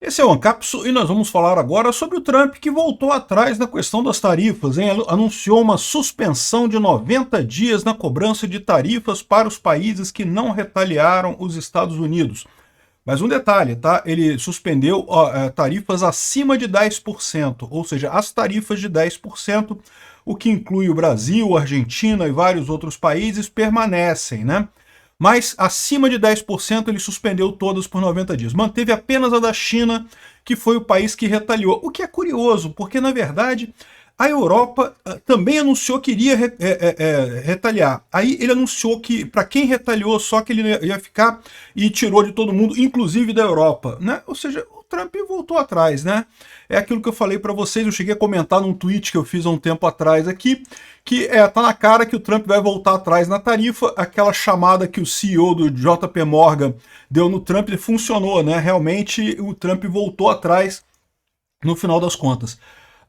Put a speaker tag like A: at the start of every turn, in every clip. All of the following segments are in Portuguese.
A: Esse é o Ancapsu e nós vamos falar agora sobre o Trump que voltou atrás na questão das tarifas, hein? Anunciou uma suspensão de 90 dias na cobrança de tarifas para os países que não retaliaram os Estados Unidos. Mas um detalhe, tá? Ele suspendeu tarifas acima de 10%, ou seja, as tarifas de 10%, o que inclui o Brasil, a Argentina e vários outros países, permanecem, né? Mas acima de 10% ele suspendeu todas por 90 dias. Manteve apenas a da China, que foi o país que retaliou. O que é curioso, porque na verdade a Europa também anunciou que iria retaliar. Aí ele anunciou que para quem retaliou só que ele ia ficar e tirou de todo mundo, inclusive da Europa, né? Ou seja, o Trump voltou atrás, né? É aquilo que eu falei para vocês, eu cheguei a comentar num tweet que eu fiz há um tempo atrás aqui, que tá na cara que o Trump vai voltar atrás na tarifa, aquela chamada que o CEO do JP Morgan deu no Trump, funcionou, né? Realmente o Trump voltou atrás no final das contas.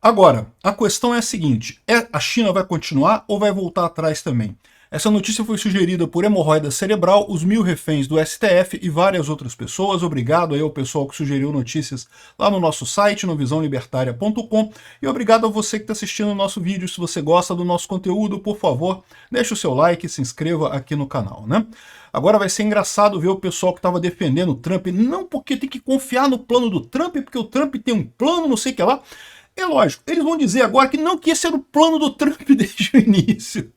A: Agora, a questão é a seguinte, a China vai continuar ou vai voltar atrás também? Essa notícia foi sugerida por Hemorroida Cerebral, os 1000 reféns do STF e várias outras pessoas. Obrigado aí ao pessoal que sugeriu notícias lá no nosso site, no visãolibertaria.com. E obrigado a você que está assistindo o nosso vídeo. Se você gosta do nosso conteúdo, por favor, deixe o seu like e se inscreva aqui no canal, né? Agora vai ser engraçado ver o pessoal que estava defendendo o Trump, não porque tem que confiar no plano do Trump, porque o Trump tem um plano, não sei o que lá. É lógico, eles vão dizer agora que não, que esse era o plano do Trump desde o início.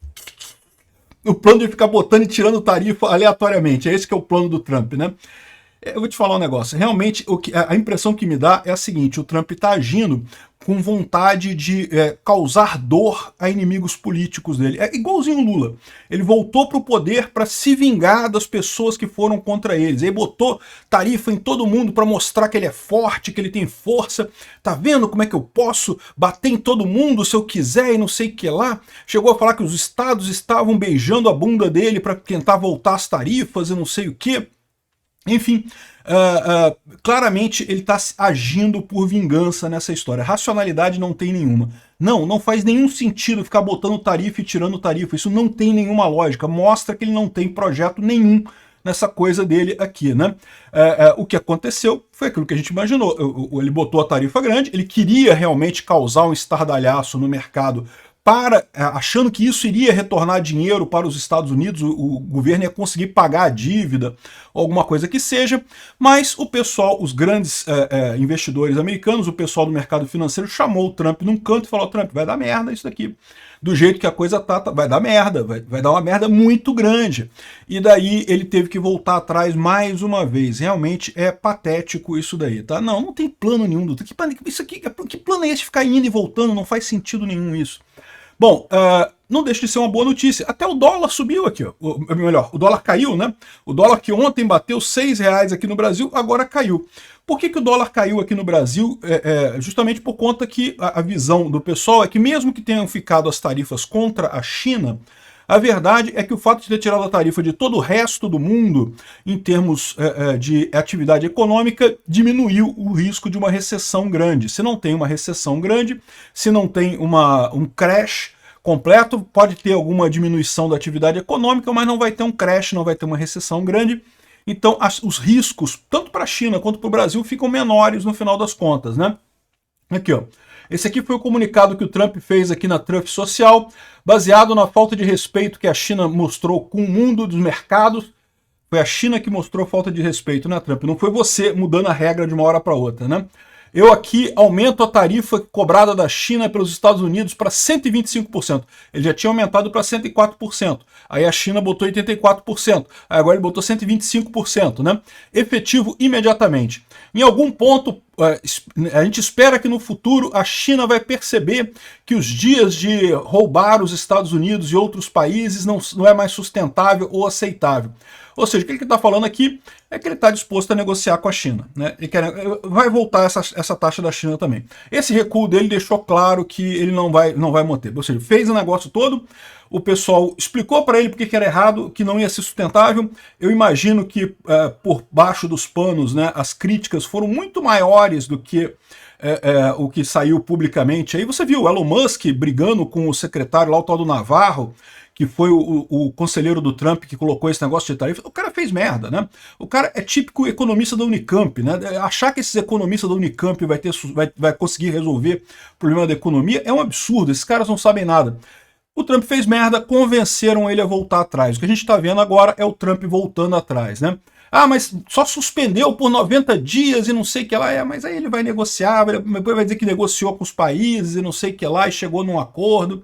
A: O plano de ficar botando e tirando tarifa aleatoriamente. É esse que é o plano do Trump, né? Eu vou te falar um negócio. Realmente, a impressão que me dá é a seguinte: o Trump está agindo com vontade de causar dor a inimigos políticos dele. É igualzinho o Lula. Ele voltou para o poder para se vingar das pessoas que foram contra eles. Ele botou tarifa em todo mundo para mostrar que ele é forte, que ele tem força. Tá vendo como é que eu posso bater em todo mundo se eu quiser e não sei o que lá? Chegou a falar que os estados estavam beijando a bunda dele para tentar voltar as tarifas e não sei o que. Enfim, claramente ele está agindo por vingança nessa história. Racionalidade não tem nenhuma. Não faz nenhum sentido ficar botando tarifa e tirando tarifa. Isso não tem nenhuma lógica. Mostra que ele não tem projeto nenhum nessa coisa dele aqui, né? O que aconteceu foi aquilo que a gente imaginou. Ele botou a tarifa grande, ele queria realmente causar um estardalhaço no mercado, achando que isso iria retornar dinheiro para os Estados Unidos, o governo ia conseguir pagar a dívida, ou alguma coisa que seja, mas o pessoal, os grandes investidores americanos, o pessoal do mercado financeiro chamou o Trump num canto e falou: Trump, vai dar merda isso daqui. Do jeito que a coisa tá vai dar merda, vai dar uma merda muito grande. E daí ele teve que voltar atrás mais uma vez. Realmente é patético isso daí, tá? Não tem plano nenhum. Isso aqui, que plano é esse de ficar indo e voltando? Não faz sentido nenhum isso. Bom, não deixa de ser uma boa notícia. Até o dólar subiu aqui, ó. Melhor, o dólar caiu, né? O dólar que ontem bateu R$6 aqui no Brasil, agora caiu. Por que o dólar caiu aqui no Brasil? Justamente por conta que a visão do pessoal é que mesmo que tenham ficado as tarifas contra a China, a verdade é que o fato de ter tirado a tarifa de todo o resto do mundo, em termos de atividade econômica, diminuiu o risco de uma recessão grande. Se não tem uma recessão grande, se não tem um crash completo, pode ter alguma diminuição da atividade econômica, mas não vai ter um crash, não vai ter uma recessão grande. Então os riscos, tanto para a China quanto para o Brasil, ficam menores no final das contas, né? Aqui, ó. Esse aqui foi o comunicado que o Trump fez aqui na Trump Social, baseado na falta de respeito que a China mostrou com o mundo dos mercados. Foi a China que mostrou falta de respeito, né, Trump? Não foi você mudando a regra de uma hora para outra, né? Eu aqui aumento a tarifa cobrada da China pelos Estados Unidos para 125%. Ele já tinha aumentado para 104%. Aí a China botou 84%. Aí agora ele botou 125%, né? Efetivo imediatamente. Em algum ponto, a gente espera que no futuro a China vai perceber que os dias de roubar os Estados Unidos e outros países não é mais sustentável ou aceitável. Ou seja, o que ele está falando aqui é que ele está disposto a negociar com a China, né? Vai voltar essa taxa da China também. Esse recuo dele deixou claro que ele não vai manter. Ou seja, fez o negócio todo, o pessoal explicou para ele porque era errado, que não ia ser sustentável. Eu imagino que por baixo dos panos, né, as críticas foram muito maiores do que o que saiu publicamente. Aí você viu o Elon Musk brigando com o secretário lá, o tal do Navarro, que foi o conselheiro do Trump que colocou esse negócio de tarifa, o cara fez merda, né? O cara é típico economista da Unicamp, né? Achar que esses economistas da Unicamp vai conseguir resolver o problema da economia é um absurdo, esses caras não sabem nada. O Trump fez merda, convenceram ele a voltar atrás. O que a gente está vendo agora é o Trump voltando atrás, né? Ah, mas só suspendeu por 90 dias e não sei o que lá. Mas aí ele vai negociar, depois vai dizer que negociou com os países e não sei o que lá e chegou num acordo.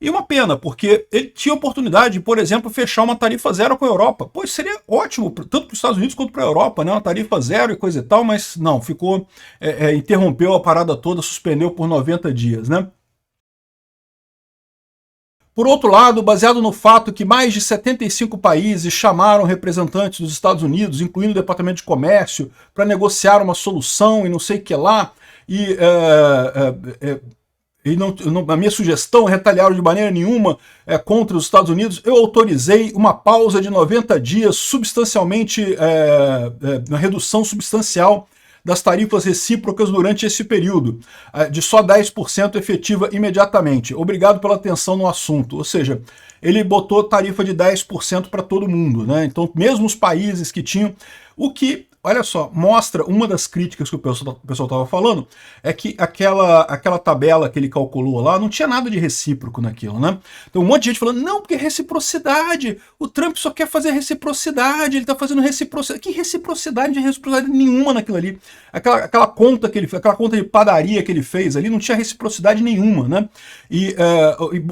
A: E uma pena, porque ele tinha oportunidade de, por exemplo, fechar uma tarifa zero com a Europa. Pois seria ótimo, tanto para os Estados Unidos quanto para a Europa, né? Uma tarifa zero e coisa e tal, mas não, ficou, interrompeu a parada toda, suspendeu por 90 dias, né? Por outro lado, baseado no fato que mais de 75 países chamaram representantes dos Estados Unidos, incluindo o Departamento de Comércio, para negociar uma solução e não sei o que lá, a minha sugestão, retaliaram de maneira nenhuma contra os Estados Unidos, eu autorizei uma pausa de 90 dias, substancialmente, uma redução substancial das tarifas recíprocas durante esse período, de só 10% efetiva imediatamente. Obrigado pela atenção no assunto. Ou seja, ele botou tarifa de 10% para todo mundo, né? Então, mesmo os países que tinham, o que, olha só, mostra uma das críticas que o pessoal estava falando, é que aquela tabela que ele calculou lá não tinha nada de recíproco naquilo, né? Então um monte de gente falando, não, porque reciprocidade, o Trump só quer fazer reciprocidade, ele está fazendo reciprocidade. Que reciprocidade? Não tinha reciprocidade nenhuma naquilo ali. Aquela conta que ele fez, aquela conta de padaria que ele fez ali, não tinha reciprocidade nenhuma, né? E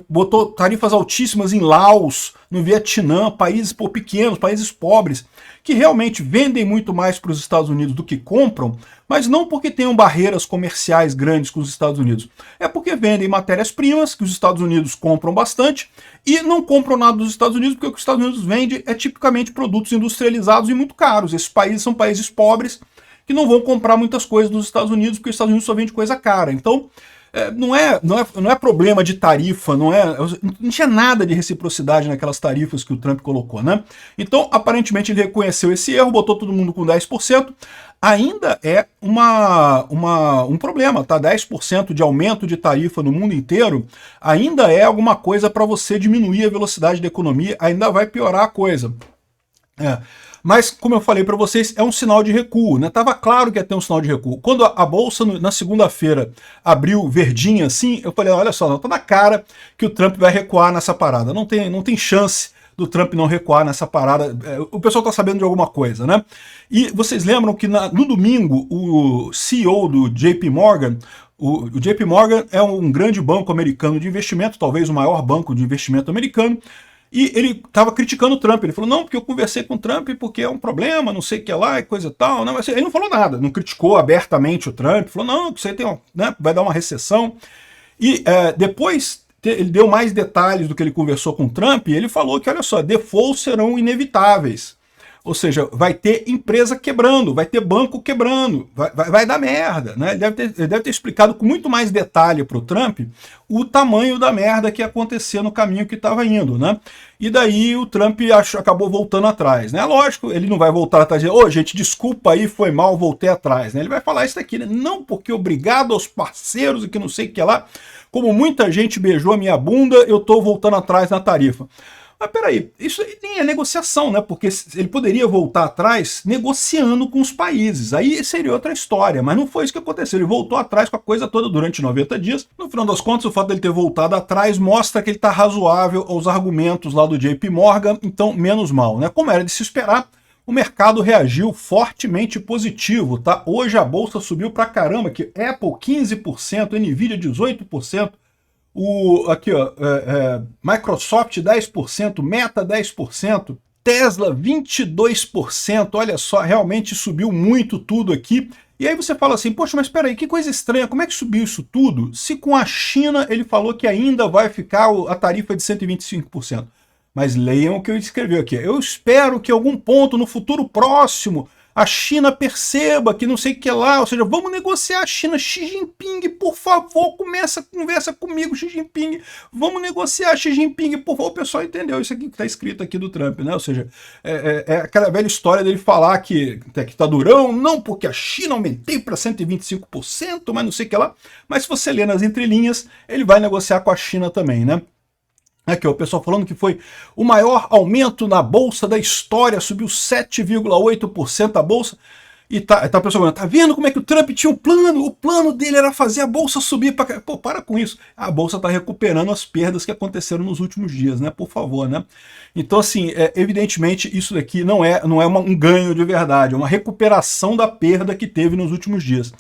A: botou tarifas altíssimas em Laos, no Vietnã, países pequenos, países pobres, que realmente vendem muito mais para os Estados Unidos do que compram, mas não porque tenham barreiras comerciais grandes com os Estados Unidos. É porque vendem matérias-primas que os Estados Unidos compram bastante e não compram nada dos Estados Unidos, porque o que os Estados Unidos vende é tipicamente produtos industrializados e muito caros. Esses países são países pobres que não vão comprar muitas coisas dos Estados Unidos, porque os Estados Unidos só vende coisa cara. Então, não é problema de tarifa, não tinha nada de reciprocidade naquelas tarifas que o Trump colocou, né? Então, aparentemente, ele reconheceu esse erro, botou todo mundo com 10%, ainda é um problema, tá? 10% de aumento de tarifa no mundo inteiro ainda é alguma coisa para você diminuir a velocidade da economia, ainda vai piorar a coisa. Mas, como eu falei para vocês, é um sinal de recuo, né? Tava claro que ia ter um sinal de recuo. Quando a bolsa, na segunda-feira, abriu verdinha assim, eu falei, olha só, não tá na cara que o Trump vai recuar nessa parada. Não tem chance do Trump não recuar nessa parada. O pessoal tá sabendo de alguma coisa, né? E vocês lembram que no domingo, o CEO do JP Morgan, o JP Morgan é um grande banco americano de investimento, talvez o maior banco de investimento americano, e ele estava criticando o Trump. Ele falou, não, porque eu conversei com o Trump porque é um problema, não sei o que lá e coisa e tal. Não, mas ele não falou nada, não criticou abertamente o Trump, falou, não, isso aí vai dar uma recessão. E depois ele deu mais detalhes do que ele conversou com o Trump, e ele falou que, olha só, defaults serão inevitáveis. Ou seja, vai ter empresa quebrando, vai ter banco quebrando, vai dar merda, né? Ele deve ter explicado com muito mais detalhe para o Trump o tamanho da merda que ia acontecer no caminho que estava indo, né? E daí o Trump acabou voltando atrás, né? Lógico, ele não vai voltar atrás e dizer, ô, gente, desculpa aí, foi mal, voltei atrás, né? Ele vai falar isso daqui, né? Não, porque obrigado aos parceiros e que não sei o que lá, como muita gente beijou a minha bunda, eu tô voltando atrás na tarifa. Mas peraí, isso nem é negociação, né? Porque ele poderia voltar atrás negociando com os países. Aí seria outra história, mas não foi isso que aconteceu. Ele voltou atrás com a coisa toda durante 90 dias. No final das contas, o fato dele ter voltado atrás mostra que ele está razoável aos argumentos lá do JP Morgan, então menos mal, né? Como era de se esperar, o mercado reagiu fortemente positivo, tá? Hoje a bolsa subiu pra caramba, que Apple 15%, Nvidia 18%, Microsoft 10%, Meta 10%, Tesla 22%, olha só, realmente subiu muito tudo aqui. E aí você fala assim, poxa, mas espera aí, que coisa estranha, como é que subiu isso tudo? Se com a China ele falou que ainda vai ficar a tarifa de 125%. Mas leiam o que eu escrevi aqui. Eu espero que em algum ponto no futuro próximo a China perceba que não sei o que lá, ou seja, vamos negociar a China. Xi Jinping, por favor, conversa comigo, Xi Jinping, vamos negociar, Xi Jinping, por favor. O pessoal entendeu isso aqui que está escrito aqui do Trump, né? Ou seja, é aquela velha história dele falar que tá durão, não, porque a China aumentei para 125%, mas não sei o que lá. Mas se você ler nas entrelinhas, ele vai negociar com a China também, né? Aqui, ó, o pessoal falando que foi o maior aumento na bolsa da história, subiu 7,8% a bolsa. E tá o pessoal falando, tá vendo como é que o Trump tinha um plano? O plano dele era fazer a bolsa subir para... Pô, para com isso. A bolsa tá recuperando as perdas que aconteceram nos últimos dias, né? Por favor, né? Então, assim, evidentemente, isso daqui não é um ganho de verdade, é uma recuperação da perda que teve nos últimos dias.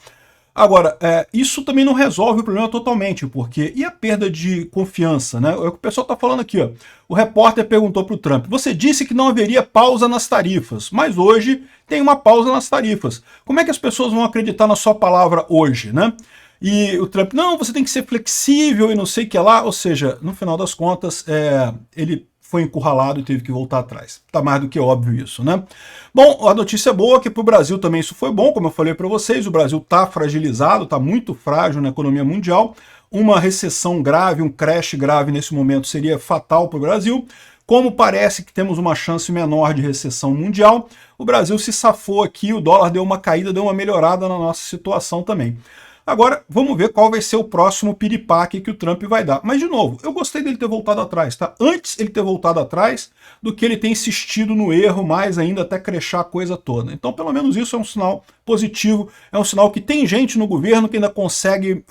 A: Agora, isso também não resolve o problema totalmente, porque e a perda de confiança, né? É o que o pessoal está falando aqui, ó. O repórter perguntou para o Trump, você disse que não haveria pausa nas tarifas, mas hoje tem uma pausa nas tarifas. Como é que as pessoas vão acreditar na sua palavra hoje, né? E o Trump, não, você tem que ser flexível e não sei o que lá, ou seja, no final das contas, ele foi encurralado e teve que voltar atrás. Tá mais do que óbvio isso, né? Bom, a notícia boa é que para o Brasil também isso foi bom, como eu falei para vocês, o Brasil está fragilizado, está muito frágil na economia mundial, uma recessão grave, um crash grave nesse momento seria fatal para o Brasil. Como parece que temos uma chance menor de recessão mundial, o Brasil se safou aqui, o dólar deu uma caída, deu uma melhorada na nossa situação também. Agora, vamos ver qual vai ser o próximo piripaque que o Trump vai dar. Mas, de novo, eu gostei dele ter voltado atrás, tá? Antes ele ter voltado atrás do que ele ter insistido no erro, mais ainda até crechar a coisa toda. Então, pelo menos isso é um sinal positivo, é um sinal que tem gente no governo que ainda consegue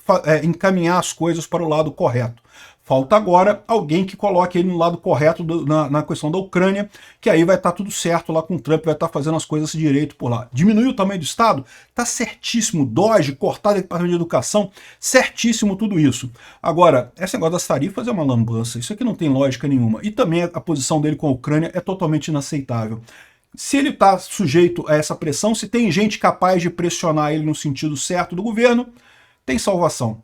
A: encaminhar as coisas para o lado correto. Falta agora alguém que coloque ele no lado correto na questão da Ucrânia, que aí vai estar tudo certo lá com o Trump, vai estar fazendo as coisas direito por lá. Diminuir o tamanho do Estado? Tá certíssimo. DOGE, cortar o Departamento de Educação, certíssimo tudo isso. Agora, esse negócio das tarifas é uma lambança, isso aqui não tem lógica nenhuma. E também a posição dele com a Ucrânia é totalmente inaceitável. Se ele está sujeito a essa pressão, se tem gente capaz de pressionar ele no sentido certo do governo, tem salvação.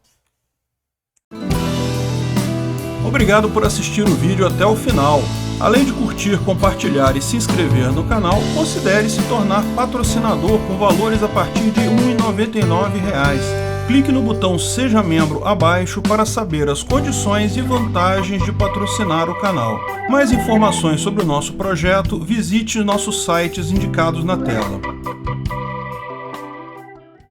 A: Obrigado por assistir o vídeo até o final. Além de curtir, compartilhar e se inscrever no canal, considere se tornar patrocinador com valores a partir de R$ 1,99. Clique no botão Seja Membro abaixo para saber as condições e vantagens de patrocinar o canal. Mais informações sobre o nosso projeto, visite nossos sites indicados na tela.